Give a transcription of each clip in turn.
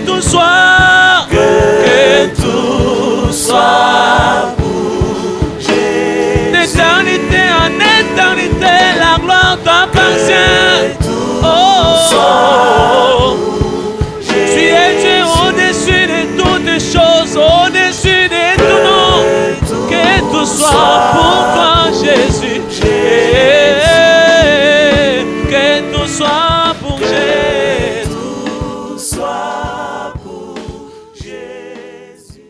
tout soit, que tout soit bougé. D'éternité en éternité, la gloire t'appartient. Oh, tu es Dieu au-dessus de toutes les choses, au-dessus de tout nom. Que tout soit pour toi, Jésus. Que tout soit pour Jésus. Tout soit pour Jésus.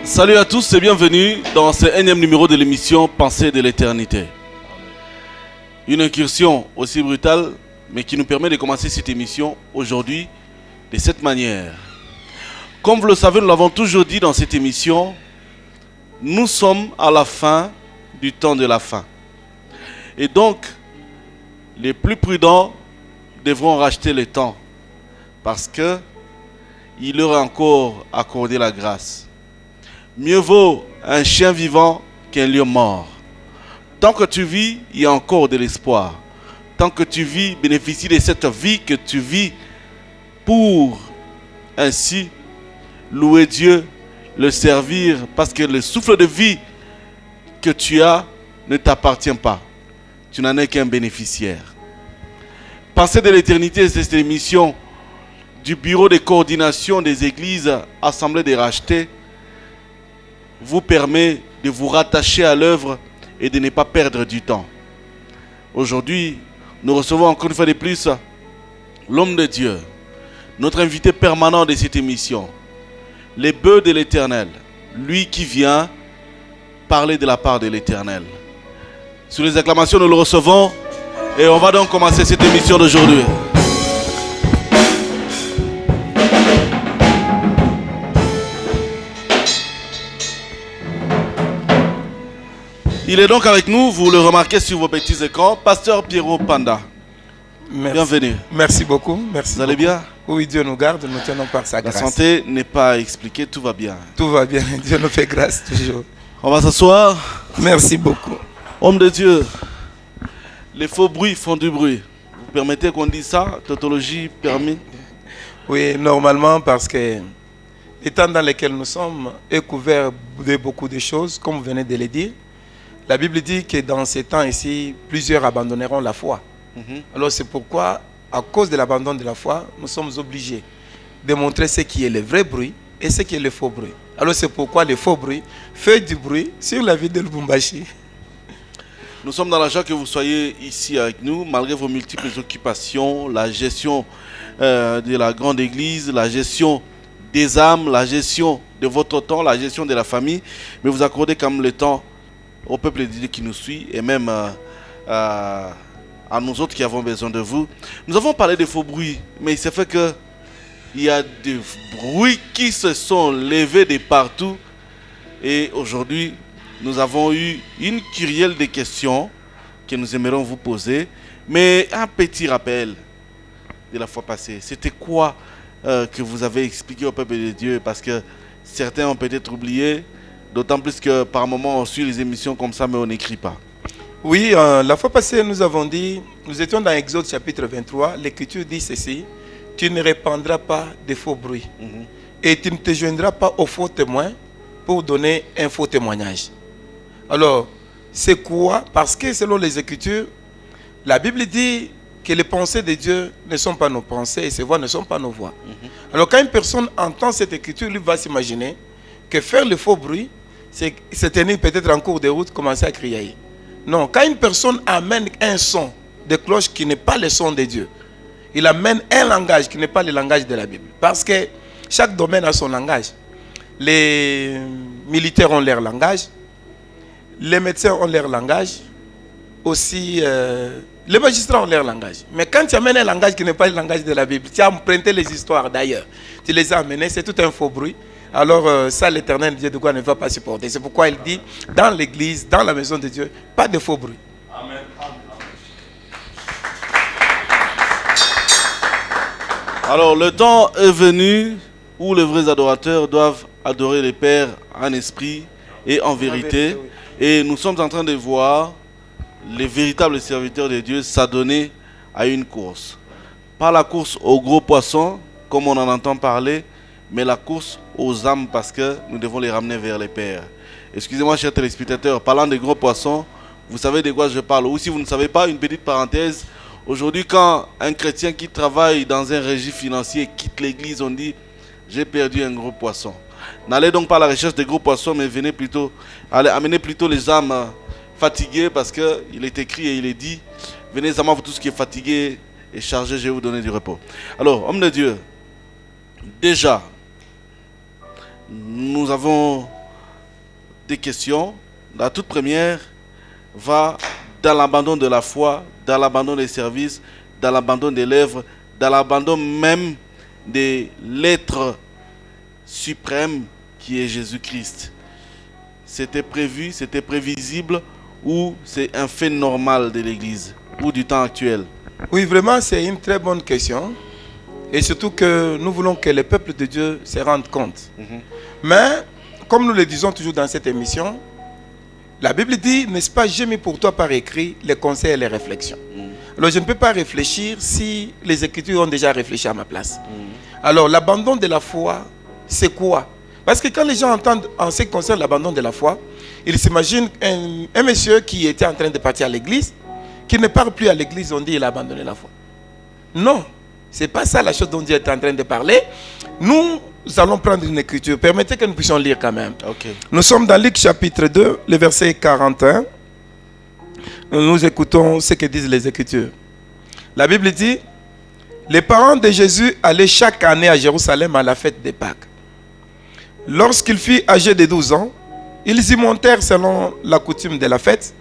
Salut à tous et bienvenue dans ce énième numéro de l'émission Pensée de l'éternité. Une incursion aussi brutale, mais qui nous permet de commencer cette émission aujourd'hui de cette manière. Comme vous le savez, nous l'avons toujours dit dans cette émission, nous sommes à la fin du temps de la fin. Et donc, les plus prudents devront racheter le temps parce que il leur est encore accordé la grâce. Mieux vaut un chien vivant qu'un lion mort. Tant que tu vis, il y a encore de l'espoir. Tant que tu vis, bénéficie de cette vie que tu vis pour ainsi louer Dieu, le servir, parce que le souffle de vie que tu as ne t'appartient pas. Tu n'en es qu'un bénéficiaire. Pensée de l'éternité, c'est cette émission du bureau de coordination des églises assemblées des rachetés vous permet de vous rattacher à l'œuvre et de ne pas perdre du temps. Aujourd'hui, nous recevons encore une fois de plus l'homme de Dieu, notre invité permanent de cette émission, les bœufs de l'Éternel, lui qui vient parler de la part de l'Éternel. Sous les acclamations, nous le recevons et on va donc commencer cette émission d'aujourd'hui. Il est donc avec nous, vous le remarquez sur vos petits écrans, Pasteur Pierrot Panda. Merci. Bienvenue. Merci beaucoup. Merci. Vous allez bien? Oui, Dieu nous garde, nous tenons par sa grâce. La santé n'est pas à expliquer, tout va bien. Tout va bien, Dieu nous fait grâce toujours. On va s'asseoir. Merci beaucoup. Homme de Dieu, les faux bruits font du bruit. Vous permettez qu'on dise ça? Tautologie permis? Oui, normalement parce que le temps dans lequel nous sommes est couvert de beaucoup de choses, comme vous venez de le dire. La Bible dit que dans ces temps ici, plusieurs abandonneront la foi. Alors c'est pourquoi, à cause de l'abandon de la foi, nous sommes obligés de montrer ce qui est le vrai bruit et ce qui est le faux bruit. Alors c'est pourquoi le faux bruit fait du bruit sur la ville de Lubumbashi. Nous sommes dans la joie que vous soyez ici avec nous, malgré vos multiples occupations, la gestion de la grande église, la gestion des âmes, la gestion de votre temps, la gestion de la famille. Mais vous accordez quand même le temps au peuple de Dieu qui nous suit et même à nous autres qui avons besoin de vous. Nous avons parlé de faux bruits, mais il s'est fait que il y a des bruits qui se sont levés de partout. Et aujourd'hui, nous avons eu une kyrielle de questions que nous aimerions vous poser. Mais un petit rappel de la fois passée. C'était quoi que vous avez expliqué au peuple de Dieu? Parce que certains ont peut-être oublié. D'autant plus que par moment on suit les émissions comme ça, mais on n'écrit pas. Oui, la fois passée, nous avons dit, nous étions dans Exode chapitre 23, l'Écriture dit ceci, tu ne répandras pas de faux bruits et tu ne te joindras pas aux faux témoins pour donner un faux témoignage. Alors, c'est quoi? Parce que selon les Écritures, la Bible dit que les pensées de Dieu ne sont pas nos pensées et ses voix ne sont pas nos voix. Alors, quand une personne entend cette Écriture, lui va s'imaginer que faire le faux bruit, c'est se tenir peut-être en cours de route, commencer à crier. Non, quand une personne amène un son de cloche qui n'est pas le son de Dieu, il amène un langage qui n'est pas le langage de la Bible. Parce que chaque domaine a son langage. Les militaires ont leur langage, les médecins ont leur langage, aussi les magistrats ont leur langage. Mais quand tu amènes un langage qui n'est pas le langage de la Bible, tu as emprunté les histoires d'ailleurs, tu les as amenées, c'est tout un faux bruit. Alors ça, l'Éternel Dieu de quoi ne va pas supporter. C'est pourquoi il dit, dans l'église, dans la maison de Dieu, pas de faux bruit. Amen. Alors, le temps est venu où les vrais adorateurs doivent adorer le Père en esprit et en vérité. Et nous sommes en train de voir les véritables serviteurs de Dieu s'adonner à une course. Pas la course aux gros poissons, comme on en entend parler, mais la course aux âmes, parce que nous devons les ramener vers les pères. Excusez-moi, chers téléspectateurs, parlant des gros poissons, vous savez de quoi je parle. Ou si vous ne savez pas, une petite parenthèse. Aujourd'hui, quand un chrétien qui travaille dans un régime financier quitte l'église, on dit « j'ai perdu un gros poisson ». N'allez donc pas à la recherche des gros poissons, mais venez plutôt, amenez plutôt les âmes fatiguées, parce qu'il est écrit et il est dit « venez à moi, vous tous qui êtes fatigués et chargés, je vais vous donner du repos ». Alors, homme de Dieu, déjà, nous avons des questions. La toute première va dans l'abandon de la foi, dans l'abandon des services, dans l'abandon des lèvres, dans l'abandon même de l'être suprême qui est Jésus-Christ. C'était prévu, c'était prévisible, ou c'est un fait normal de l'Église ou du temps actuel? Oui, vraiment, c'est une très bonne question. Et surtout que nous voulons que le peuple de Dieu se rende compte. Mais, comme nous le disons toujours dans cette émission, la Bible dit, n'est-ce pas, j'ai mis pour toi par écrit les conseils et les réflexions. Alors, je ne peux pas réfléchir si les Écritures ont déjà réfléchi à ma place. Alors, l'abandon de la foi, c'est quoi? Parce que quand les gens entendent en ce qui concerne l'abandon de la foi, ils s'imaginent un monsieur qui était en train de partir à l'église, qui ne part plus à l'église, on dit qu'il a abandonné la foi. Non, ce n'est pas ça la chose dont Dieu est en train de parler. Nous allons prendre une écriture. Permettez que nous puissions lire quand même. Okay. Nous sommes dans Luc chapitre 2, le verset 41. Nous écoutons ce que disent les Écritures. La Bible dit, les parents de Jésus allaient chaque année à Jérusalem à la fête des Pâques. Lorsqu'il fut âgé de 12 ans, ils y montèrent selon la coutume de la fête.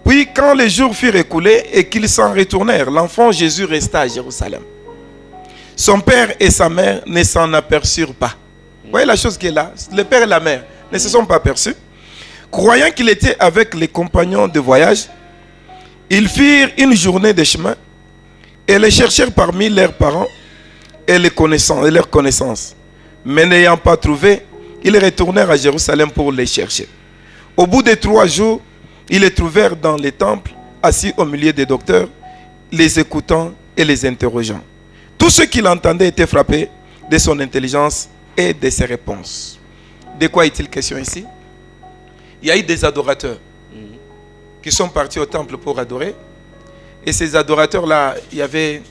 Puis quand les jours furent écoulés et qu'ils s'en retournèrent, l'enfant Jésus resta à Jérusalem. Son père et sa mère ne s'en aperçurent pas. Vous voyez la chose qui est là? Le père et la mère ne se sont pas aperçus. Croyant qu'il était avec les compagnons de voyage, ils firent une journée de chemin et les cherchèrent parmi leurs parents et leurs connaissances. Mais n'ayant pas trouvé, ils retournèrent à Jérusalem pour les chercher. Au bout de 3 jours, ils les trouvèrent dans les temples, assis au milieu des docteurs, les écoutant et les interrogeant. Tous ceux qui l'entendaient étaient frappés de son intelligence et de ses réponses. De quoi est-il question ici? Il y a eu des adorateurs qui sont partis au temple pour adorer. Et ces adorateurs-là, il y avait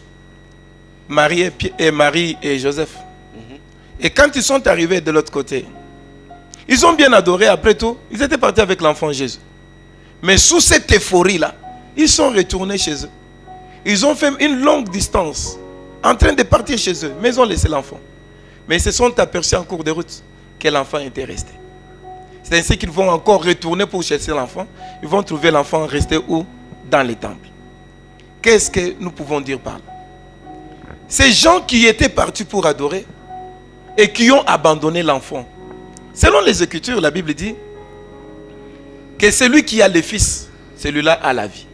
Marie et Joseph. Et quand ils sont arrivés de l'autre côté, ils ont bien adoré. Après tout, ils étaient partis avec l'enfant Jésus. Mais sous cette euphorie-là, ils sont retournés chez eux. Ils ont fait une longue distance en train de partir chez eux. Mais ils ont laissé l'enfant. Mais ils se sont aperçus en cours de route que l'enfant était resté. C'est ainsi qu'ils vont encore retourner pour chercher l'enfant. Ils vont trouver l'enfant resté où? Dans les temples. Qu'est-ce que nous pouvons dire par là? Ces gens qui étaient partis pour adorer et qui ont abandonné l'enfant. Selon les Écritures, la Bible dit que celui qui a le fils, celui-là a la vie.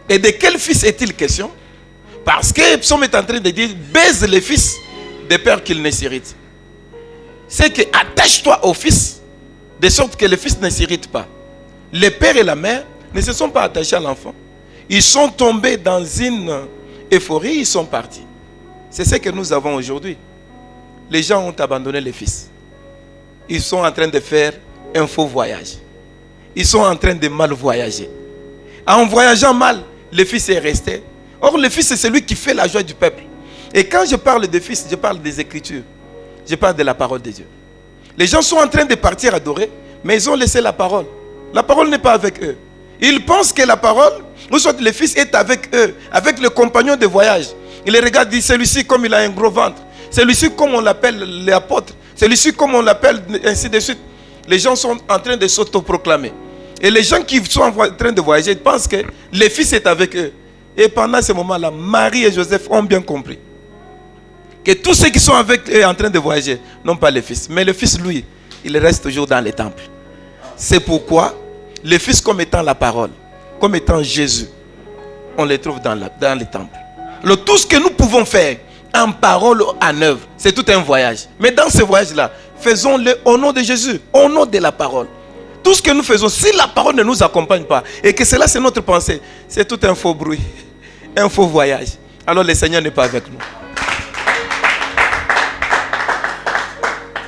Et de quel fils est-il question? Parce que Psaume est en train de dire, baise le fils de peur qu'il ne s'irrite. C'est que attache-toi au fils, de sorte que le fils ne s'irrite pas. Le père et la mère ne se sont pas attachés à l'enfant. Ils sont tombés dans une euphorie, ils sont partis. C'est ce que nous avons aujourd'hui. Les gens ont abandonné le fils. Ils sont en train de faire un faux voyage. Ils sont en train de mal voyager. En voyageant mal, le fils est resté. Or, le fils, c'est celui qui fait la joie du peuple. Et quand je parle de fils, je parle des Écritures. Je parle de la parole de Dieu. Les gens sont en train de partir adorer, mais ils ont laissé la parole. La parole n'est pas avec eux. Ils pensent que la parole, ou soit le fils est avec eux, avec le compagnon de voyage. Il les regarde, dit, celui-ci comme il a un gros ventre. Celui-ci comme on l'appelle l'apôtre. Celui-ci comme on l'appelle, ainsi de suite. Les gens sont en train de s'autoproclamer. Et les gens qui sont en train de voyager pensent que le fils est avec eux. Et pendant ce moment-là, Marie et Joseph ont bien compris que tous ceux qui sont avec eux en train de voyager n'ont pas le fils. Mais le fils, lui, il reste toujours dans les temples. C'est pourquoi le fils comme étant la parole, comme étant Jésus, on les trouve dans les temples. Alors, tout ce que nous pouvons faire en parole, en œuvre, c'est tout un voyage. Mais dans ce voyage-là, faisons-le au nom de Jésus, au nom de la parole. Tout ce que nous faisons, si la parole ne nous accompagne pas, et que cela c'est notre pensée, c'est tout un faux bruit, un faux voyage. Alors le Seigneur n'est pas avec nous.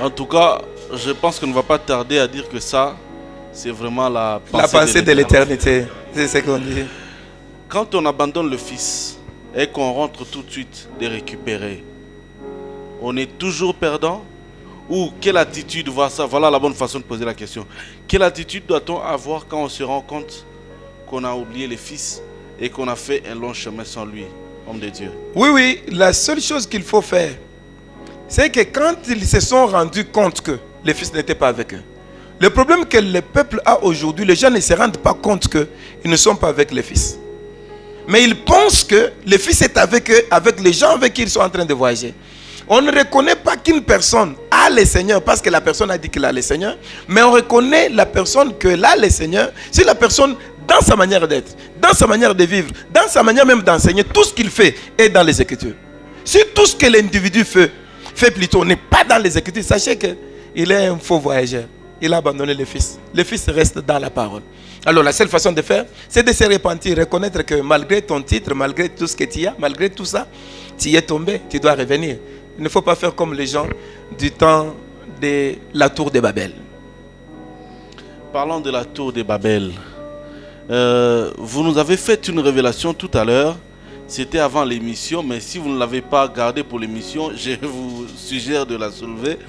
En tout cas, je pense qu'on ne va pas tarder à dire que ça, c'est vraiment la pensée de l'éternité. C'est ce qu'on dit. Quand on abandonne le Fils et qu'on rentre tout de suite de récupérer, on est toujours perdant? Ou quelle attitude, voilà la bonne façon de poser la question. Quelle attitude doit-on avoir quand on se rend compte qu'on a oublié le Fils et qu'on a fait un long chemin sans lui, homme de Dieu? Oui, la seule chose qu'il faut faire, c'est que quand ils se sont rendus compte que le Fils n'était pas avec eux, le problème que le peuple a aujourd'hui, les gens ne se rendent pas compte qu'ils ne sont pas avec le Fils. Mais ils pensent que le Fils est avec eux, avec les gens avec qui ils sont en train de voyager. On ne reconnaît pas qu'une personne a le Seigneur parce que la personne a dit qu'il a le Seigneur, mais on reconnaît la personne que l'a le Seigneur si la personne, dans sa manière d'être, dans sa manière de vivre, dans sa manière même d'enseigner, tout ce qu'il fait est dans les Écritures. Si tout ce que l'individu fait plutôt n'est pas dans les Écritures, sachez qu'il est un faux voyageur. Il a abandonné le Fils. Le Fils reste dans la parole. Alors la seule façon de faire, c'est de se repentir, reconnaître que malgré ton titre, malgré tout ce que tu as, malgré tout ça, tu y es tombé, tu dois revenir. Il ne faut pas faire comme les gens du temps de la tour de Babel. Parlons de la tour de Babel. Vous nous avez fait une révélation tout à l'heure. C'était avant l'émission, mais si vous ne l'avez pas gardée pour l'émission, je vous suggère de la soulever.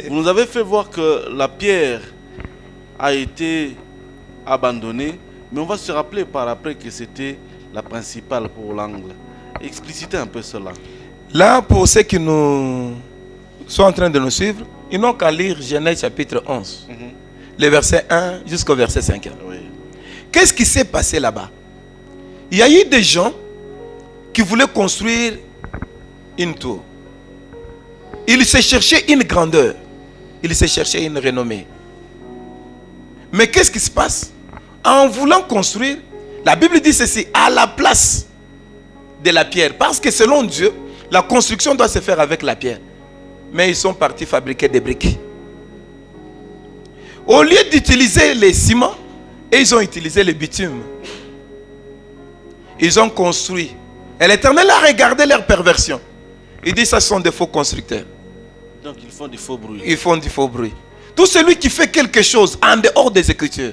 Vous nous avez fait voir que la pierre a été abandonnée, mais on va se rappeler par après que c'était la principale pour l'angle. Explicitez un peu cela. Là, pour ceux qui nous sont en train de nous suivre, ils n'ont qu'à lire Genèse chapitre 11, les versets 1 jusqu'au verset 5. Oui. Qu'est-ce qui s'est passé là-bas? Il y a eu des gens qui voulaient construire une tour. Ils se cherchaient une grandeur. Ils se cherchaient une renommée. Mais qu'est-ce qui se passe? En voulant construire, la Bible dit ceci, à la place de la pierre. Parce que selon Dieu, la construction doit se faire avec la pierre. Mais ils sont partis fabriquer des briques. Au lieu d'utiliser les ciments, ils ont utilisé le bitume. Ils ont construit. Et l'Éternel a regardé leur perversion. Il dit, ça sont des faux constructeurs. Donc ils font du faux bruit. Ils font du faux bruit. Tout celui qui fait quelque chose en dehors des Écritures,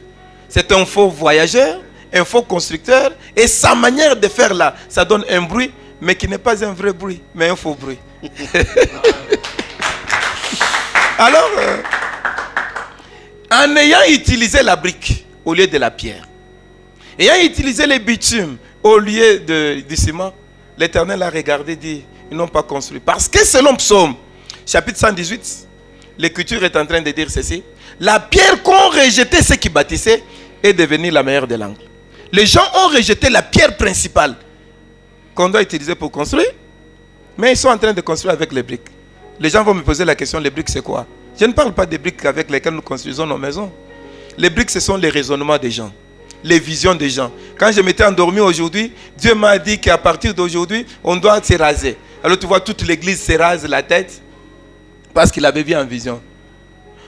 c'est un faux voyageur, un faux constructeur. Et sa manière de faire là, ça donne un bruit, mais qui n'est pas un vrai bruit, mais un faux bruit. Alors, en ayant utilisé la brique au lieu de la pierre, ayant utilisé les bitumes au lieu du ciment, l'Éternel a regardé et dit, ils n'ont pas construit. Parce que selon Psaume, chapitre 118, l'Écriture est en train de dire ceci, la pierre qu'ont rejeté ceux qui bâtissaient est devenue la meilleure de l'angle. Les gens ont rejeté la pierre principale qu'on doit utiliser pour construire, mais ils sont en train de construire avec les briques. Les gens vont me poser la question, les briques c'est quoi? Je ne parle pas des briques avec lesquelles nous construisons nos maisons. Les briques, ce sont les raisonnements des gens, les visions des gens. Quand je m'étais endormi aujourd'hui, Dieu m'a dit qu'à partir d'aujourd'hui, on doit se raser. Alors tu vois, toute l'église se rase la tête parce qu'il avait vu en vision.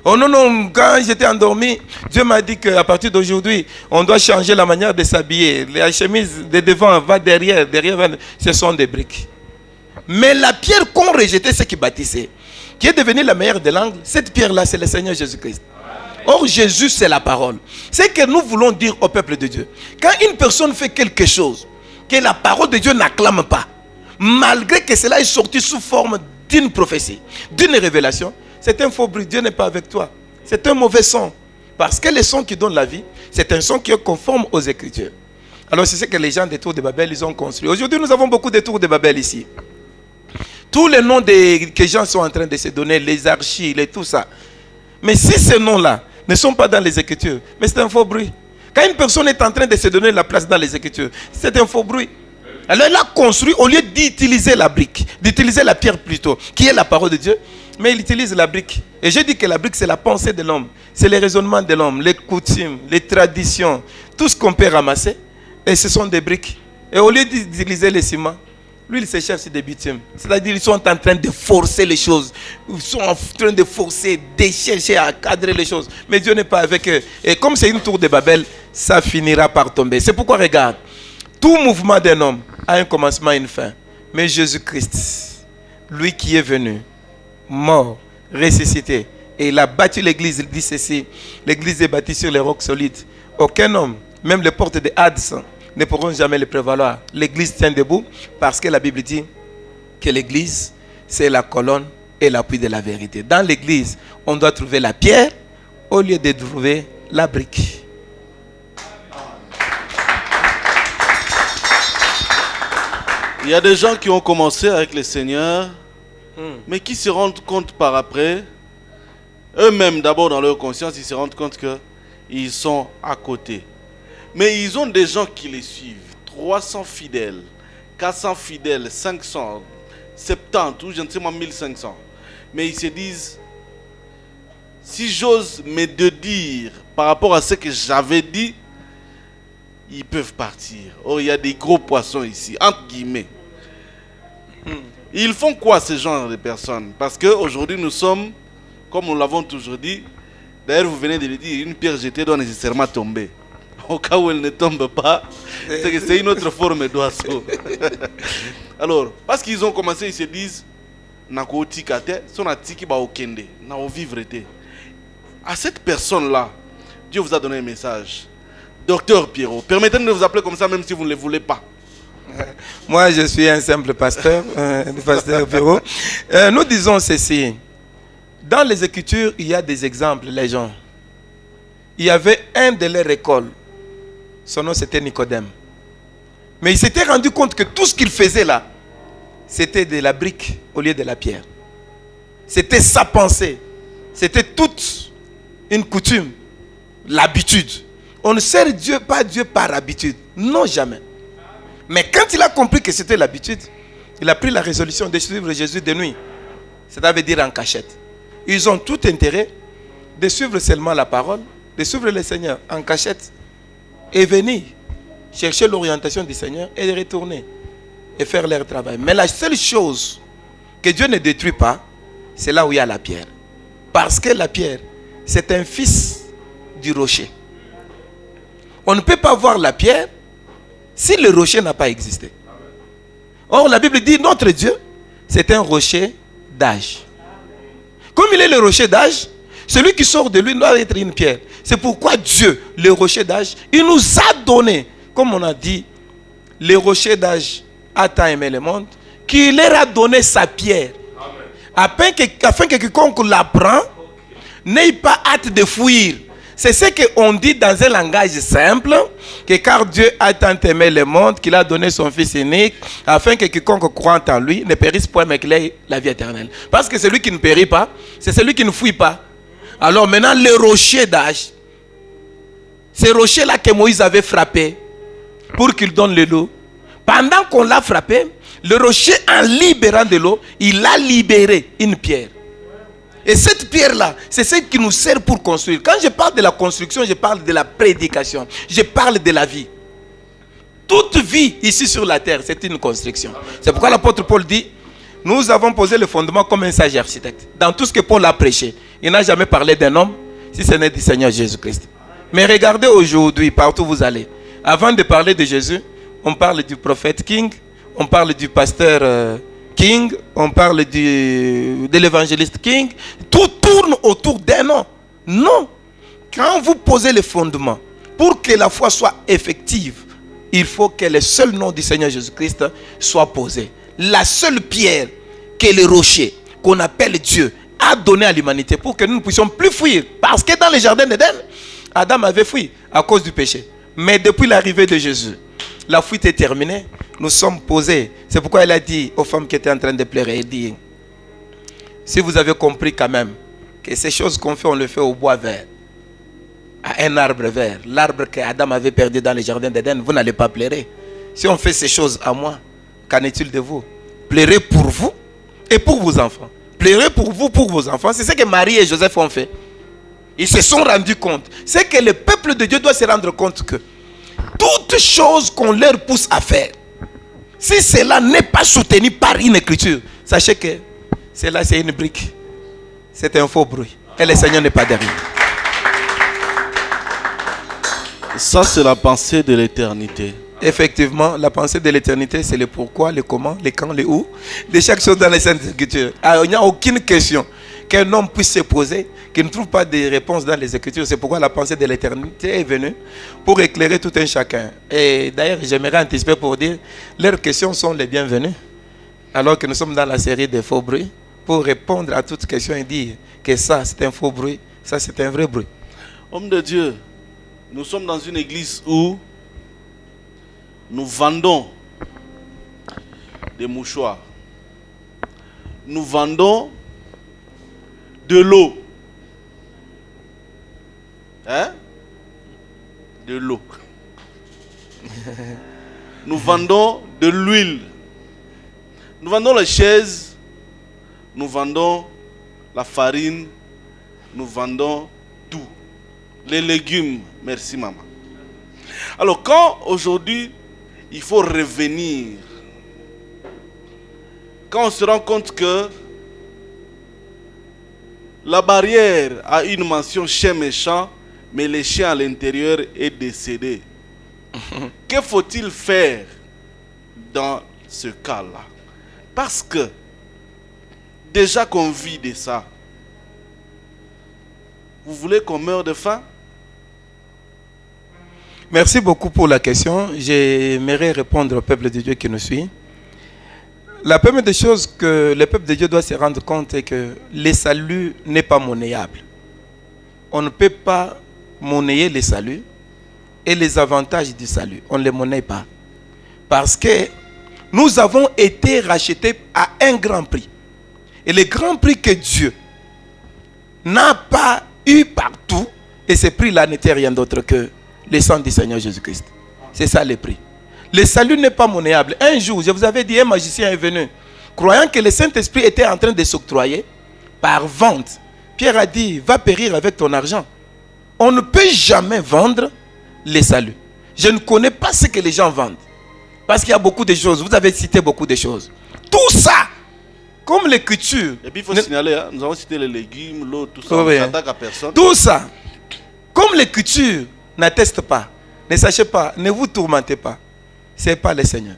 Oh non, non, quand j'étais endormi, Dieu m'a dit qu'à partir d'aujourd'hui, on doit changer la manière de s'habiller. La chemise de devant va derrière, ce sont des briques. Mais la pierre qu'ont rejeté ceux qui bâtissaient, qui est devenue la meilleure de l'angle, cette pierre-là, c'est le Seigneur Jésus-Christ. Or, Jésus, c'est la parole. C'est que nous voulons dire au peuple de Dieu. Quand une personne fait quelque chose que la parole de Dieu n'acclame pas, malgré que cela est sorti sous forme d'une prophétie, d'une révélation, c'est un faux bruit. Dieu n'est pas avec toi. C'est un mauvais son. Parce que le son qui donne la vie, c'est un son qui est conforme aux Écritures. Alors, c'est ce que les gens des tours de Babel, ils ont construit. Aujourd'hui, nous avons beaucoup de tours de Babel ici. Tous les noms que les gens sont en train de se donner, les archives et tout ça. Mais si ces noms-là ne sont pas dans les Écritures, mais c'est un faux bruit. Quand une personne est en train de se donner la place dans les Écritures, c'est un faux bruit. Alors elle a construit, au lieu d'utiliser la brique, d'utiliser la pierre plutôt, qui est la parole de Dieu, mais il utilise la brique. Et je dis que la brique, c'est la pensée de l'homme. C'est les raisonnements de l'homme, les coutumes, les traditions, tout ce qu'on peut ramasser. Et ce sont des briques. Et au lieu d'utiliser les ciments, Lui, il se cherche des bitumes. C'est-à-dire qu'ils sont en train de forcer les choses. Ils sont en train de forcer, de chercher à cadrer les choses. Mais Dieu n'est pas avec eux. Et comme c'est une tour de Babel, ça finira par tomber. C'est pourquoi, regarde, tout mouvement d'un homme a un commencement et une fin. Mais Jésus-Christ, lui qui est venu, mort, ressuscité, et il a bâti l'église, il dit ceci, l'église est bâtie sur les rocs solides. Aucun homme, même les portes de Hades, ne pourront jamais le prévaloir. L'église tient debout parce que la Bible dit que l'église, c'est la colonne et l'appui de la vérité. Dans l'église, on doit trouver la pierre au lieu de trouver la brique. Il y a des gens qui ont commencé avec le Seigneur, mais qui se rendent compte par après, eux-mêmes d'abord dans leur conscience, ils se rendent compte qu'ils sont à côté. Mais ils ont des gens qui les suivent, 300 fidèles, 400 fidèles, 500, 70 ou je ne sais moi 1500. Mais ils se disent, si j'ose me dire par rapport à ce que j'avais dit, ils peuvent partir. Oh, il y a des gros poissons ici, entre guillemets. Ils font quoi ce genre de personnes? Parce qu'aujourd'hui nous sommes, comme nous l'avons toujours dit, d'ailleurs vous venez de le dire, une pierre jetée doit nécessairement tomber. Au cas où elle ne tombe pas, c'est que c'est une autre forme d'oiseau. Alors, parce qu'ils ont commencé, ils se disent, Nako tikate, son atiki ba okende, na o vivre te. À cette personne-là, Dieu vous a donné un message. Docteur Pierrot, permettez-nous de vous appeler comme ça même si vous ne le voulez pas. Moi, je suis un simple pasteur, le pasteur Pierrot. Nous disons ceci. Dans les Écritures, il y a des exemples, les gens. Il y avait un de leurs écoles. Son nom, c'était Nicodème. Mais il s'était rendu compte que tout ce qu'il faisait là, c'était de la brique au lieu de la pierre. C'était sa pensée. C'était toute une coutume, l'habitude. On ne sert Dieu, pas Dieu par habitude. Non, jamais. Mais quand il a compris que c'était l'habitude, il a pris la résolution de suivre Jésus de nuit. Ça veut dire en cachette. Ils ont tout intérêt de suivre seulement la parole, de suivre le Seigneur en cachette et venir chercher l'orientation du Seigneur et de retourner et faire leur travail. Mais la seule chose que Dieu ne détruit pas, c'est là où il y a la pierre. Parce que la pierre, c'est un fils du rocher. On ne peut pas voir la pierre si le rocher n'a pas existé. Or, la Bible dit, notre Dieu, c'est un rocher d'âge. Comme il est le rocher d'âge, celui qui sort de lui doit être une pierre. C'est pourquoi Dieu, le rocher d'âge, il nous a donné, comme on a dit, le rocher d'âge a tant aimé le monde, qu'il leur a donné sa pierre. Afin que quiconque la prend n'ait pas hâte de fuir. C'est ce qu'on dit dans un langage simple, que car Dieu a tant aimé le monde qu'il a donné son Fils unique, afin que quiconque croit en lui ne périsse point, mais qu'il ait la vie éternelle. Parce que celui qui ne périt pas, c'est celui qui ne fuit pas. Alors maintenant, le rocher d'âge, ce rocher-là que Moïse avait frappé pour qu'il donne de l'eau, pendant qu'on l'a frappé, le rocher, en libérant de l'eau, il a libéré une pierre. Et cette pierre-là, c'est celle qui nous sert pour construire. Quand je parle de la construction, je parle de la prédication. Je parle de la vie. Toute vie ici sur la terre, c'est une construction. C'est pourquoi l'apôtre Paul dit, nous avons posé le fondement comme un sage architecte. Dans tout ce que Paul a prêché, il n'a jamais parlé d'un homme, si ce n'est du Seigneur Jésus-Christ. Mais regardez aujourd'hui, partout où vous allez. Avant de parler de Jésus, on parle du prophète King, on parle du pasteur King, on parle de l'évangéliste King. Tout tourne autour d'un nom. Non. Quand vous posez les fondements, pour que la foi soit effective, il faut que le seul nom du Seigneur Jésus-Christ soit posé. La seule pierre que le rocher, qu'on appelle Dieu, a donné à l'humanité pour que nous ne puissions plus fuir. Parce que dans le jardin d'Éden, Adam avait fui à cause du péché. Mais depuis l'arrivée de Jésus, la fuite est terminée. Nous sommes posés. C'est pourquoi il a dit aux femmes qui étaient en train de pleurer, il dit, si vous avez compris quand même que ces choses qu'on fait, on le fait au bois vert, à un arbre vert, l'arbre qu'Adam avait perdu dans le jardin d'Éden, vous n'allez pas pleurer. Si on fait ces choses à moi, qu'en est-il de vous? Pleurez pour vous et pour vos enfants. Pleurez pour vous, pour vos enfants. C'est ce que Marie et Joseph ont fait. Ils se sont rendus compte. C'est que le peuple de Dieu doit se rendre compte que toute chose qu'on leur pousse à faire, Si cela n'est pas soutenu par une écriture, sachez que cela c'est une brique. C'est un faux bruit. Et le Seigneur n'est pas derrière. Ça, c'est la pensée de l'éternité. Effectivement, la pensée de l'éternité, c'est le pourquoi, le comment, le quand, le où, de chaque chose dans les Saintes Écritures. Alors, il n'y a aucune question qu'un homme puisse se poser qui ne trouve pas de réponse dans les Écritures. C'est pourquoi la pensée de l'éternité est venue pour éclairer tout un chacun. Et d'ailleurs, j'aimerais anticiper pour dire, leurs questions sont les bienvenues. Alors que nous sommes dans la série des faux bruits, pour répondre à toutes questions et dire que ça, c'est un faux bruit, ça, c'est un vrai bruit. Homme de Dieu, nous sommes dans une église où nous vendons des mouchoirs. Nous vendons de l'eau. Hein? De l'eau. Nous vendons de l'huile. Nous vendons les chaises. Nous vendons la farine. Nous vendons tout. Les légumes. Merci maman. Alors quand aujourd'hui il faut revenir, quand on se rend compte que la barrière a une mention chien méchant, mais le chien à l'intérieur est décédé, que faut-il faire dans ce cas-là? Parce que déjà qu'on vit de ça, vous voulez qu'on meure de faim? Merci beaucoup pour la question. J'aimerais répondre au peuple de Dieu qui nous suit. La première des choses que le peuple de Dieu doit se rendre compte est que le salut n'est pas monnayable. On ne peut pas monnayer le salut et les avantages du salut. On ne les monnaie pas. Parce que nous avons été rachetés à un grand prix. Et le grand prix que Dieu n'a pas eu partout, et ce prix-là n'était rien d'autre que le sang du Seigneur Jésus-Christ. C'est ça le prix. Le salut n'est pas monnayable. Un jour, je vous avais dit, un magicien est venu, croyant que le Saint-Esprit était en train de s'octroyer par vente. Pierre a dit, va périr avec ton argent. On ne peut jamais vendre le salut. Je ne connais pas ce que les gens vendent. Parce qu'il y a beaucoup de choses. Vous avez cité beaucoup de choses. Tout ça, comme l'écriture. Et puis il faut signaler, hein, nous avons cité les légumes, l'eau, tout ça. Oui. On s'attaque à personne. Tout ça, comme l'écriture n'atteste pas, ne sachez pas, ne vous tourmentez pas. Ce n'est pas le Seigneur.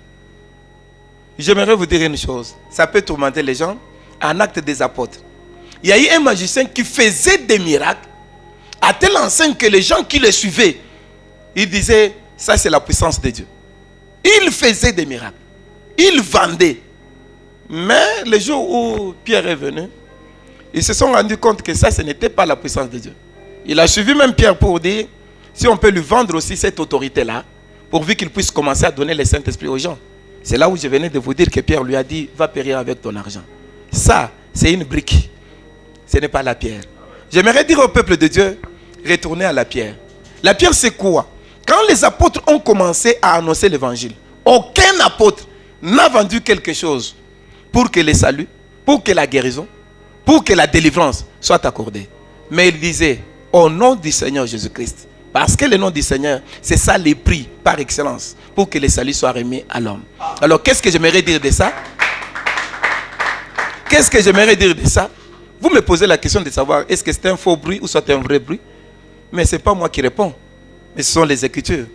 J'aimerais vous dire une chose. Ça peut tourmenter les gens. En Actes des Apôtres, il y a eu un magicien qui faisait des miracles à telle enseigne que les gens qui le suivaient, ils disaient, ça c'est la puissance de Dieu. Il faisait des miracles. Il vendait. Mais le jour où Pierre est venu, ils se sont rendus compte que ça, ce n'était pas la puissance de Dieu. Il a suivi même Pierre pour dire, si on peut lui vendre aussi cette autorité-là, pourvu qu'il puisse commencer à donner le Saint-Esprit aux gens. C'est là où je venais de vous dire que Pierre lui a dit, va périr avec ton argent. Ça, c'est une brique. Ce n'est pas la pierre. J'aimerais dire au peuple de Dieu, retournez à la pierre. La pierre, c'est quoi? Quand les apôtres ont commencé à annoncer l'évangile, aucun apôtre n'a vendu quelque chose pour que le salut, pour que la guérison, pour que la délivrance soit accordée. Mais il disait, au nom du Seigneur Jésus-Christ. Parce que le nom du Seigneur, c'est ça les prix par excellence pour que le salut soit remis à l'homme. Alors, qu'est-ce que j'aimerais dire de ça? Qu'est-ce que j'aimerais dire de ça? Vous me posez la question de savoir est-ce que c'est un faux bruit ou soit un vrai bruit? Mais ce n'est pas moi qui réponds, mais ce sont les Écritures.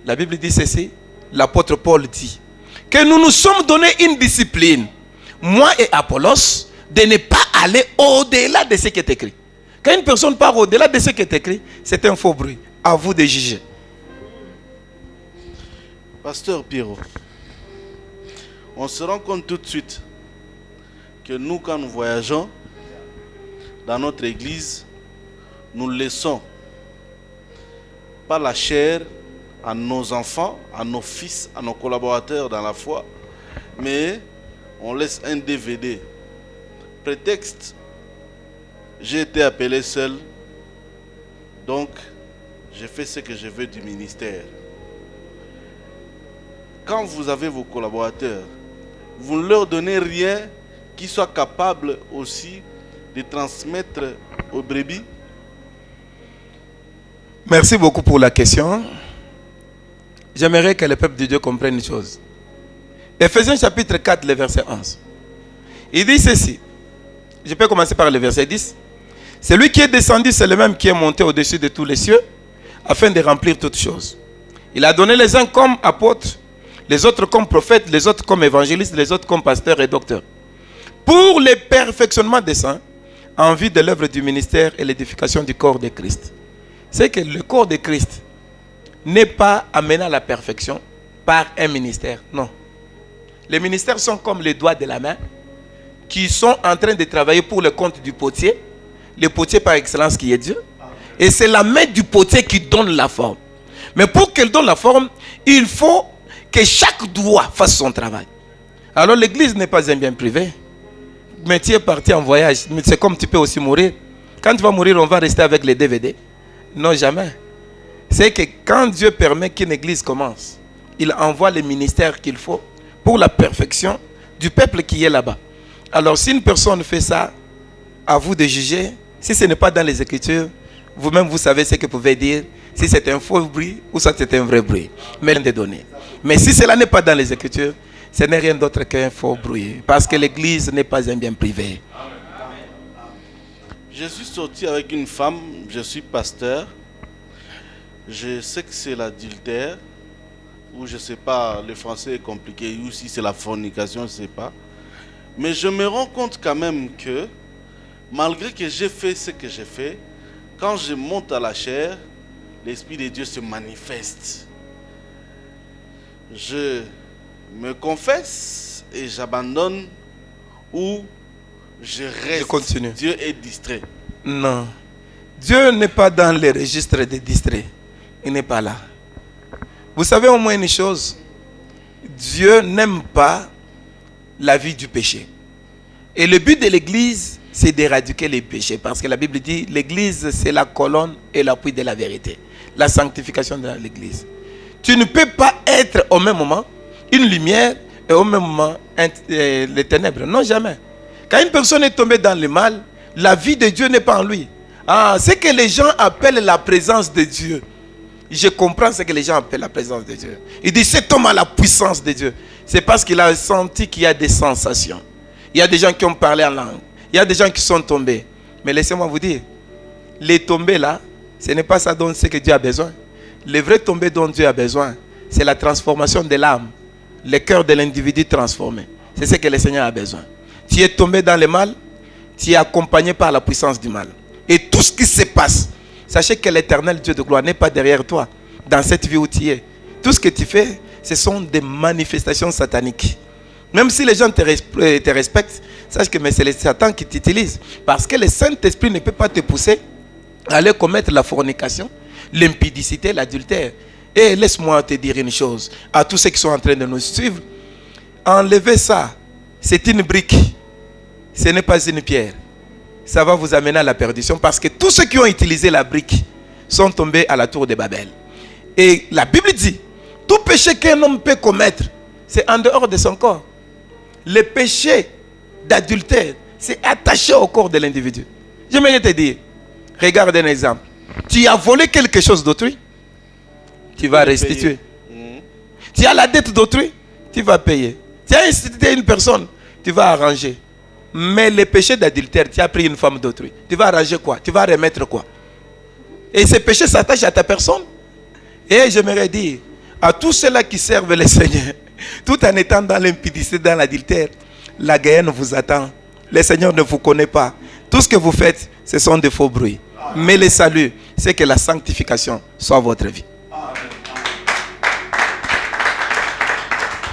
La Bible dit ceci, l'apôtre Paul dit que nous nous sommes donné une discipline, moi et Apollos, de ne pas aller au-delà de ce qui est écrit. Quand une personne part au-delà de ce qui est écrit, c'est un faux bruit. À vous de juger. Pasteur Pierrot, on se rend compte tout de suite que nous, quand nous voyageons dans notre église, nous laissons pas la chair à nos enfants, à nos fils, à nos collaborateurs dans la foi, mais on laisse un DVD. Prétexte, j'ai été appelé seul, donc j'ai fait ce que je veux du ministère. Quand vous avez vos collaborateurs, vous ne leur donnez rien qui soit capable aussi de transmettre aux brebis? Merci beaucoup pour la question. J'aimerais que le peuple de Dieu comprenne une chose. Ephésiens chapitre 4, le verset 11. Il dit ceci. Je peux commencer par le verset 10. Celui qui est descendu, c'est le même qui est monté au-dessus de tous les cieux, afin de remplir toutes choses. Il a donné les uns comme apôtres, les autres comme prophètes, les autres comme évangélistes, les autres comme pasteurs et docteurs. Pour le perfectionnement des saints, en vue de l'œuvre du ministère et l'édification du corps de Christ. C'est que le corps de Christ n'est pas amené à la perfection par un ministère. Non. Les ministères sont comme les doigts de la main qui sont en train de travailler pour le compte du potier. Le potier par excellence qui est Dieu. Et c'est la main du potier qui donne la forme. Mais pour qu'elle donne la forme, il faut que chaque doigt fasse son travail. Alors l'église n'est pas un bien privé. Mais tu es parti en voyage. Mais c'est comme tu peux aussi mourir. Quand tu vas mourir, on va rester avec les DVD. Non, jamais. C'est que quand Dieu permet qu'une église commence, il envoie les ministères qu'il faut pour la perfection du peuple qui est là-bas. Alors si une personne fait ça, à vous de juger. Si ce n'est pas dans les Écritures, vous-même vous savez ce que vous pouvez dire. Si c'est un faux bruit ou ça c'est un vrai bruit. Mais des données. Mais si cela n'est pas dans les Écritures, ce n'est rien d'autre qu'un faux bruit. Parce que l'église n'est pas un bien privé. Je suis sorti avec une femme, je suis pasteur. Je sais que c'est l'adultère, ou je ne sais pas, le français est compliqué, ou si c'est la fornication, je ne sais pas. Mais je me rends compte quand même que, malgré que j'ai fait ce que j'ai fait, quand je monte à la chair, l'Esprit de Dieu se manifeste. Je me confesse et j'abandonne, ou je reste. Je continue. Dieu est distrait. Non. Dieu n'est pas dans les registres des distraits. Il n'est pas là. Vous savez au moins une chose. Dieu n'aime pas la vie du péché. Et le but de l'église, c'est d'éradiquer les péchés. Parce que la Bible dit, l'église, c'est la colonne et l'appui de la vérité. La sanctification de l'église. Tu ne peux pas être au même moment une lumière et au même moment les ténèbres. Non, jamais. Quand une personne est tombée dans le mal, la vie de Dieu n'est pas en lui. C'est que les gens appellent la présence de Dieu. Je comprends ce que les gens appellent la présence de Dieu. Il dit, cet homme a la puissance de Dieu. C'est parce qu'il a senti qu'il y a des sensations. Il y a des gens qui ont parlé en langue. Il y a des gens qui sont tombés. Mais laissez-moi vous dire, les tombés là, ce n'est pas ça dont ce que Dieu a besoin. Les vrais tombés dont Dieu a besoin, c'est la transformation de l'âme. Le cœur de l'individu transformé. C'est ce que le Seigneur a besoin. Tu es tombé dans le mal, tu es accompagné par la puissance du mal. Et tout ce qui se passe, sachez que l'éternel Dieu de gloire n'est pas derrière toi, dans cette vie où tu es. Tout ce que tu fais, ce sont des manifestations sataniques. Même si les gens te respectent, sache que c'est le Satan qui t'utilise. Parce que le Saint-Esprit ne peut pas te pousser à aller commettre la fornication, l'impudicité, l'adultère. Et laisse-moi te dire une chose, à tous ceux qui sont en train de nous suivre, enlevez ça, c'est une brique, ce n'est pas une pierre. Ça va vous amener à la perdition parce que tous ceux qui ont utilisé la brique sont tombés à la tour de Babel. Et la Bible dit, tout péché qu'un homme peut commettre, c'est en dehors de son corps. Le péché d'adultère, c'est attaché au corps de l'individu. J'aimerais te dire, regarde un exemple. Tu as volé quelque chose d'autrui, tu vas restituer. Tu as la dette d'autrui, tu vas payer. Tu as institué une personne, tu vas arranger. Mais le péché d'adultère, tu as pris une femme d'autrui. Tu vas arranger quoi? Tu vas remettre quoi? Et ce péché s'attache à ta personne. Et j'aimerais dire à tous ceux-là qui servent le Seigneur, tout en étant dans l'impudicité, dans l'adultère, la guerre vous attend. Le Seigneur ne vous connaît pas. Tout ce que vous faites, ce sont des faux bruits. Mais le salut, c'est que la sanctification soit votre vie.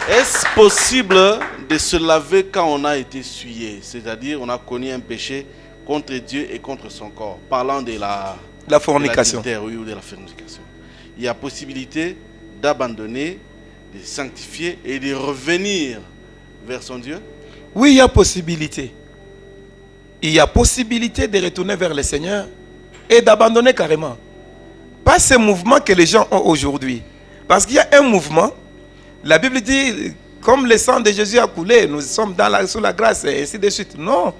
Est-ce possible de se laver quand on a été souillé? C'est-à-dire on a connu un péché contre Dieu et contre son corps. Parlant de la fornication. Ou de la fornication. Il y a possibilité d'abandonner, de sanctifier et de revenir vers son Dieu? Oui, il y a possibilité. Il y a possibilité de retourner vers le Seigneur et d'abandonner carrément. Pas ce mouvement que les gens ont aujourd'hui. Parce qu'il y a un mouvement. La Bible dit, comme le sang de Jésus a coulé, nous sommes sous la grâce et ainsi de suite. Non.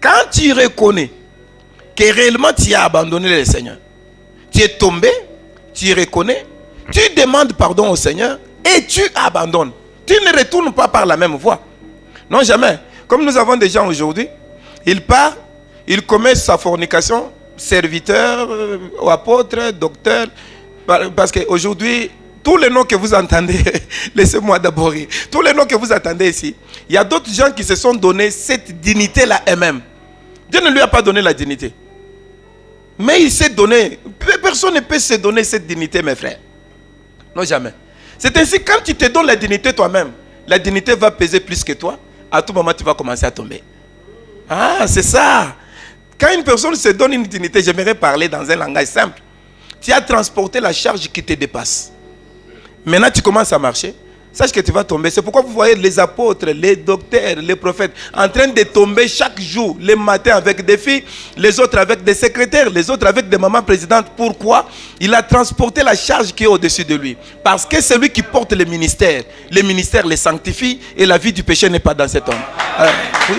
Quand tu reconnais que réellement tu as abandonné le Seigneur, tu es tombé, tu reconnais, tu demandes pardon au Seigneur et tu abandonnes. Tu ne retournes pas par la même voie. Non, jamais. Comme nous avons des gens aujourd'hui, il part, il commet sa fornication, serviteur, apôtre, docteur. Parce qu'aujourd'hui, tous les noms que vous entendez, laissez-moi d'abord rire, tous les noms que vous entendez ici, il y a d'autres gens qui se sont donné cette dignité-là eux-mêmes. Dieu ne lui a pas donné la dignité. Mais il s'est donné. Personne ne peut se donner cette dignité, mes frères. Non, jamais. C'est ainsi, quand tu te donnes la dignité toi-même, la dignité va peser plus que toi. À tout moment, tu vas commencer à tomber. Ah, c'est ça. Quand une personne se donne une dignité, j'aimerais parler dans un langage simple. Tu as transporté la charge qui te dépasse. Maintenant, tu commences à marcher. Sache que tu vas tomber. C'est pourquoi vous voyez les apôtres, les docteurs, les prophètes en train de tomber chaque jour, les matins avec des filles, les autres avec des secrétaires, les autres avec des mamans présidentes. Pourquoi? Il a transporté la charge qui est au-dessus de lui. Parce que c'est lui qui porte le ministère les sanctifie et la vie du péché n'est pas dans cet homme. Oui.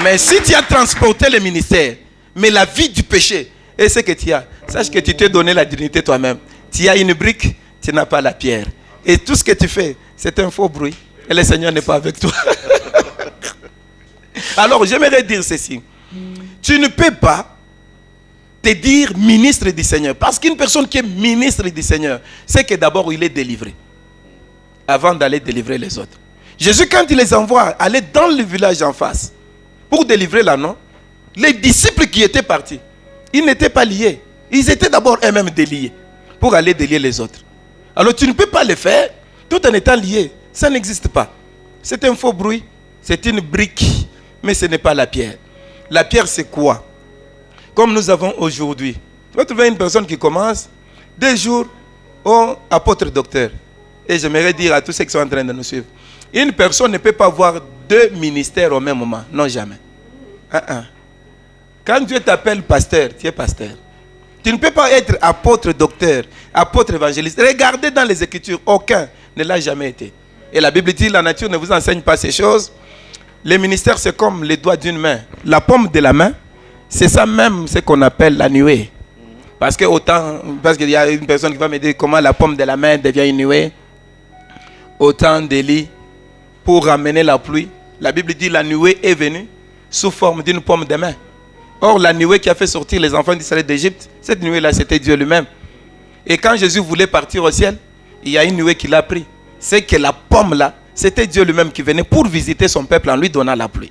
Mais si tu as transporté le ministère, mais la vie du péché, et ce que tu as, sache que tu t'es donné la dignité toi-même. Tu as une brique, tu n'as pas la pierre. Et tout ce que tu fais, c'est un faux bruit. Et le Seigneur n'est pas avec toi. Alors, j'aimerais dire ceci. Tu ne peux pas te dire ministre du Seigneur. Parce qu'une personne qui est ministre du Seigneur, c'est que d'abord, il est délivré. Avant d'aller délivrer les autres. Jésus, quand il les envoie aller dans le village en face, pour délivrer là, non, les disciples qui étaient partis, ils n'étaient pas liés. Ils étaient d'abord eux-mêmes déliés pour aller délier les autres. Alors tu ne peux pas le faire tout en étant lié. Ça n'existe pas. C'est un faux bruit. C'est une brique. Mais ce n'est pas la pierre. La pierre, c'est quoi? Comme nous avons aujourd'hui. Tu vas trouver une personne qui commence 2 jours au apôtre docteur. Et j'aimerais dire à tous ceux qui sont en train de nous suivre. Une personne ne peut pas avoir 2 ministères au même moment. Non, jamais. Quand Dieu t'appelle pasteur, tu es pasteur. Tu ne peux pas être apôtre, docteur, apôtre, évangéliste. Regardez dans les Écritures, aucun ne l'a jamais été. Et la Bible dit, la nature ne vous enseigne pas ces choses. Les ministères, c'est comme les doigts d'une main. La paume de la main, c'est ça même ce qu'on appelle la nuée. Parce qu'il y a une personne qui va me dire comment la paume de la main devient une nuée. Autant d'Élie pour ramener la pluie. La Bible dit, la nuée est venue sous forme d'une paume de main. Or, la nuée qui a fait sortir les enfants d'Israël d'Égypte, cette nuée-là, c'était Dieu lui-même. Et quand Jésus voulait partir au ciel, il y a une nuée qui l'a pris. C'est que la pomme-là, c'était Dieu lui-même qui venait pour visiter son peuple en lui donnant la pluie.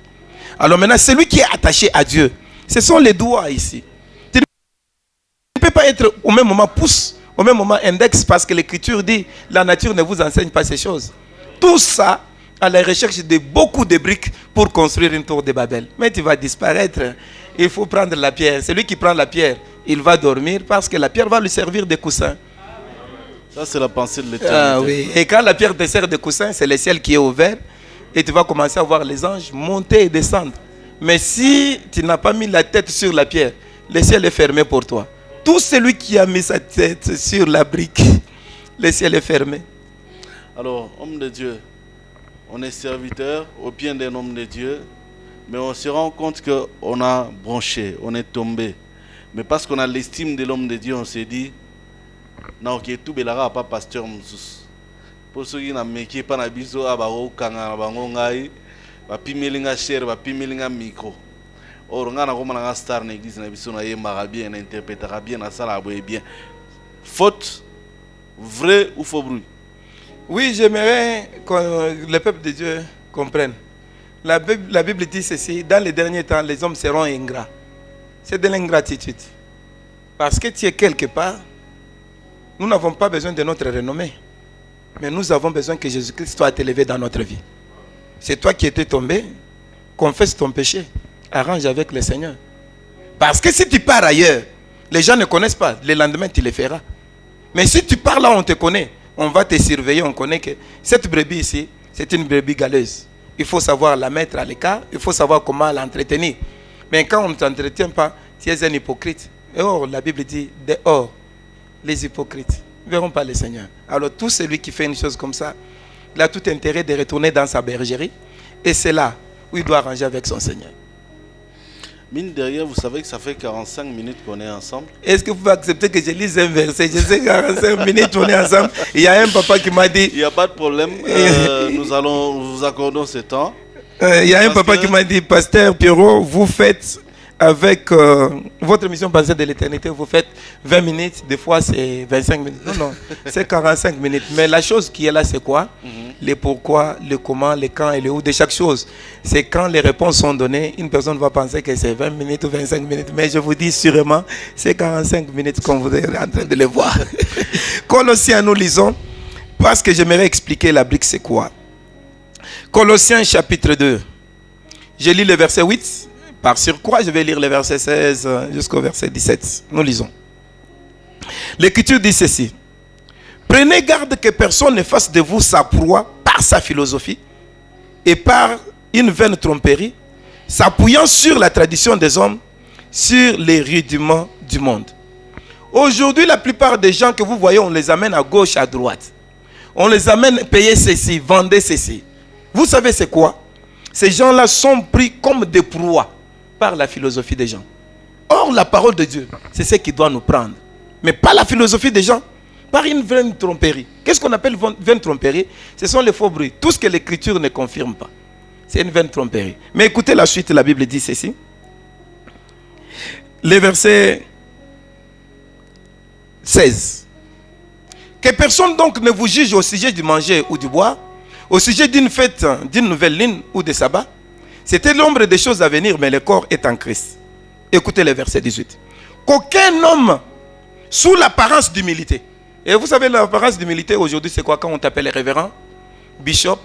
Alors maintenant, celui qui est attaché à Dieu, ce sont les doigts ici. Tu ne peux pas être au même moment pouce, au même moment index, parce que l'Écriture dit, la nature ne vous enseigne pas ces choses. Tout ça, à la recherche de beaucoup de briques pour construire une tour de Babel. Mais tu vas disparaître. Il faut prendre la pierre. Celui qui prend la pierre, il va dormir parce que la pierre va lui servir de coussin. Ça, c'est la pensée de l'Éternité. Ah, oui. Et quand la pierre te sert de coussin, c'est le ciel qui est ouvert et tu vas commencer à voir les anges monter et descendre. Mais si tu n'as pas mis la tête sur la pierre, le ciel est fermé pour toi. Tout celui qui a mis sa tête sur la brique, le ciel est fermé. Alors, homme de Dieu, on est serviteur au bien d'un homme de Dieu, mais on se rend compte qu'on a bronché, on est tombé. Mais parce qu'on a l'estime de l'homme de Dieu, on s'est dit, non, ok, tout belara pas pasteur Moussous. Pour ceux qui n'ont pas na biso à baro kanga bango ngai, ba pimelinga cher, ba pimelinga micro. Or nga na koma na star na église na biso na yemba bien, na interprétera bien, na sala boye bien. Faute, vrai ou faux bruit? Oui, j'aimerais que le peuple de Dieu comprenne. La Bible dit ceci, dans les derniers temps, les hommes seront ingrats. C'est de l'ingratitude. Parce que tu es quelque part, nous n'avons pas besoin de notre renommée. Mais nous avons besoin que Jésus-Christ soit élevé dans notre vie. C'est toi qui étais tombé, confesse ton péché, arrange avec le Seigneur. Parce que si tu pars ailleurs, les gens ne connaissent pas, le lendemain tu les feras. Mais si tu pars là, on te connaît. On va te surveiller, on connaît que cette brebis ici, c'est une brebis galeuse. Il faut savoir la mettre à l'écart, il faut savoir comment l'entretenir. Mais quand on ne t'entretient pas, tu es un hypocrite. Et or, la Bible dit, dehors, les hypocrites ne verront pas le Seigneur. Alors tout celui qui fait une chose comme ça, il a tout intérêt de retourner dans sa bergerie. Et c'est là où il doit arranger avec son Seigneur. Mine de rien, vous savez que ça fait 45 minutes qu'on est ensemble. Est-ce que vous pouvez accepter que je lise un verset? Je sais 45 minutes on est ensemble. Il y a un papa qui m'a dit... Il n'y a pas de problème. Nous vous accordons ce temps. Il y a un papa qui m'a dit, Pasteur Pierrot, vous faites avec votre mission Pensée de l'éternité, vous faites 20 minutes, des fois c'est 25 minutes. Non, non, c'est 45 minutes. Mais la chose qui est là, c'est quoi? Les pourquoi, le comment, les quand et le où de chaque chose. C'est quand les réponses sont données, une personne va penser que c'est 20 minutes ou 25 minutes. Mais je vous dis sûrement, c'est 45 minutes comme vous êtes en train de le voir. Colossiens, nous lisons, parce que j'aimerais expliquer la brique, c'est quoi. Colossiens chapitre 2. Je lis le verset 8. Par surcroît, je vais lire le verset 16 jusqu'au verset 17. Nous lisons. L'Écriture dit ceci. Prenez garde que personne ne fasse de vous sa proie par sa philosophie et par une vaine tromperie, s'appuyant sur la tradition des hommes, sur les rudiments du monde. Aujourd'hui, la plupart des gens que vous voyez, on les amène à gauche, à droite. On les amène payer ceci, vendre ceci. Vous savez c'est quoi? Ces gens-là sont pris comme des proies par la philosophie des gens. Or, la parole de Dieu, c'est ce qui doit nous prendre. Mais pas la philosophie des gens, par une vaine tromperie. Qu'est-ce qu'on appelle vaine tromperie? Ce sont les faux bruits. Tout ce que l'Écriture ne confirme pas. C'est une vaine tromperie. Mais écoutez la suite, la Bible dit ceci. Le verset 16. Que personne donc ne vous juge au sujet du manger ou du boire, au sujet d'une fête, d'une nouvelle lune ou de sabbat. C'était l'ombre des choses à venir, mais le corps est en Christ. Écoutez le verset 18. Qu'aucun homme, sous l'apparence d'humilité. Et vous savez, l'apparence d'humilité aujourd'hui, c'est quoi? Quand on t'appelle révérend, bishop,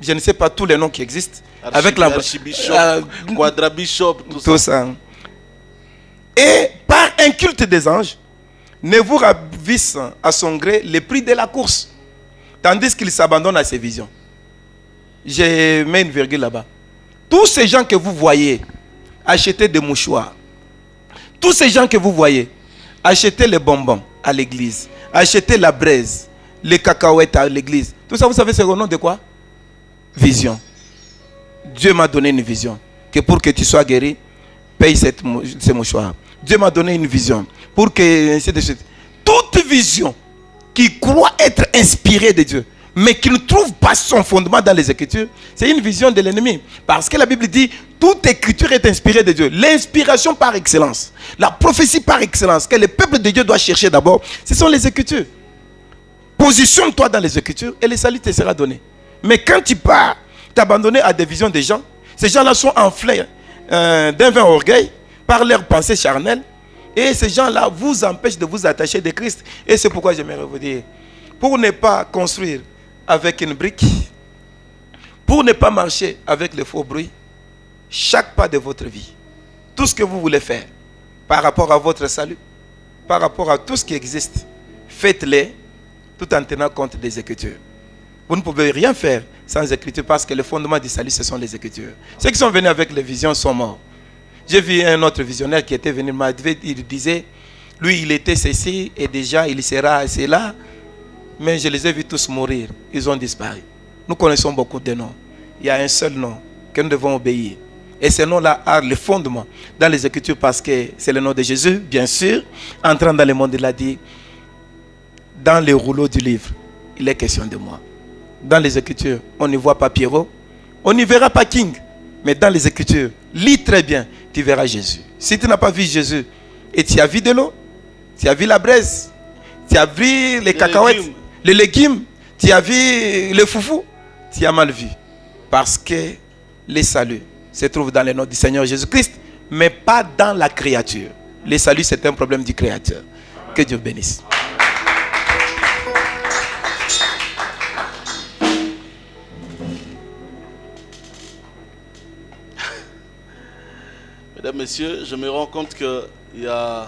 je ne sais pas tous les noms qui existent. Avec l'archibishop, quadrabishop, tout ça. Et par un culte des anges, ne vous ravisse à son gré les prix de la course, tandis qu'il s'abandonne à ses visions. Je mets une virgule là-bas. Tous ces gens que vous voyez acheter des mouchoirs, tous ces gens que vous voyez acheter les bonbons à l'église, acheter la braise, les cacahuètes à l'église, tout ça, vous savez, c'est au nom de quoi? Vision. Dieu m'a donné une vision, que pour que tu sois guéri, paye ces mouchoirs. Dieu m'a donné une vision, pour que, ainsi de suite. Toute vision qui croit être inspirée de Dieu, mais qui ne trouve pas son fondement dans les Écritures, c'est une vision de l'ennemi. Parce que la Bible dit, toute Écriture est inspirée de Dieu. L'inspiration par excellence, la prophétie par excellence, que le peuple de Dieu doit chercher d'abord, ce sont les Écritures. Positionne-toi dans les Écritures et le salut te sera donné. Mais quand tu pars t'abandonner à des visions des gens, ces gens-là sont enflés d'un vain orgueil par leurs pensées charnelles. Et ces gens-là vous empêchent de vous attacher de Christ. Et c'est pourquoi j'aimerais vous dire, pour ne pas construire avec une brique, pour ne pas marcher avec le faux bruit, chaque pas de votre vie, tout ce que vous voulez faire par rapport à votre salut, par rapport à tout ce qui existe, faites-le tout en tenant compte des Écritures. Vous ne pouvez rien faire sans Écriture parce que le fondement du salut, ce sont les Écritures. Ceux qui sont venus avec les visions sont morts. J'ai vu un autre visionnaire qui était venu, il disait, lui il était ceci et déjà il sera cela. Mais je les ai vus tous mourir. Ils ont disparu. Nous connaissons beaucoup de noms. Il y a un seul nom que nous devons obéir. Et ce nom-là a le fondement dans les Écritures parce que c'est le nom de Jésus, bien sûr. Entrant dans le monde, il a dit, dans les rouleaux du livre, il est question de moi. Dans les Écritures, on ne voit pas Pierrot, on n'y verra pas King. Mais dans les Écritures, lis très bien, tu verras Jésus. Si tu n'as pas vu Jésus et tu as vu de l'eau, tu as vu la braise, tu as vu les cacahuètes, les légumes, tu as vu le foufou, tu as mal vu. Parce que le salut se trouve dans le nom du Seigneur Jésus-Christ, mais pas dans la créature. Le salut, c'est un problème du Créateur. Que Dieu bénisse. Mesdames, Messieurs, je me rends compte qu'il y a,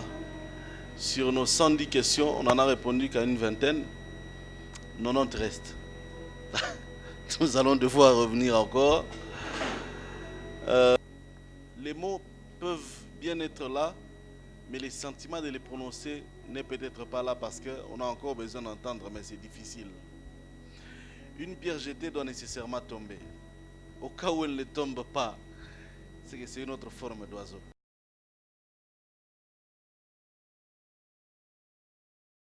sur nos 110 questions, on en a répondu qu'à une vingtaine. 90 restent. Nous allons devoir revenir encore. Les mots peuvent bien être là, mais les sentiments de les prononcer n'est peut-être pas là parce qu'on a encore besoin d'entendre, mais c'est difficile. Une pierre jetée doit nécessairement tomber. Au cas où elle ne tombe pas, que c'est une autre forme d'oiseau.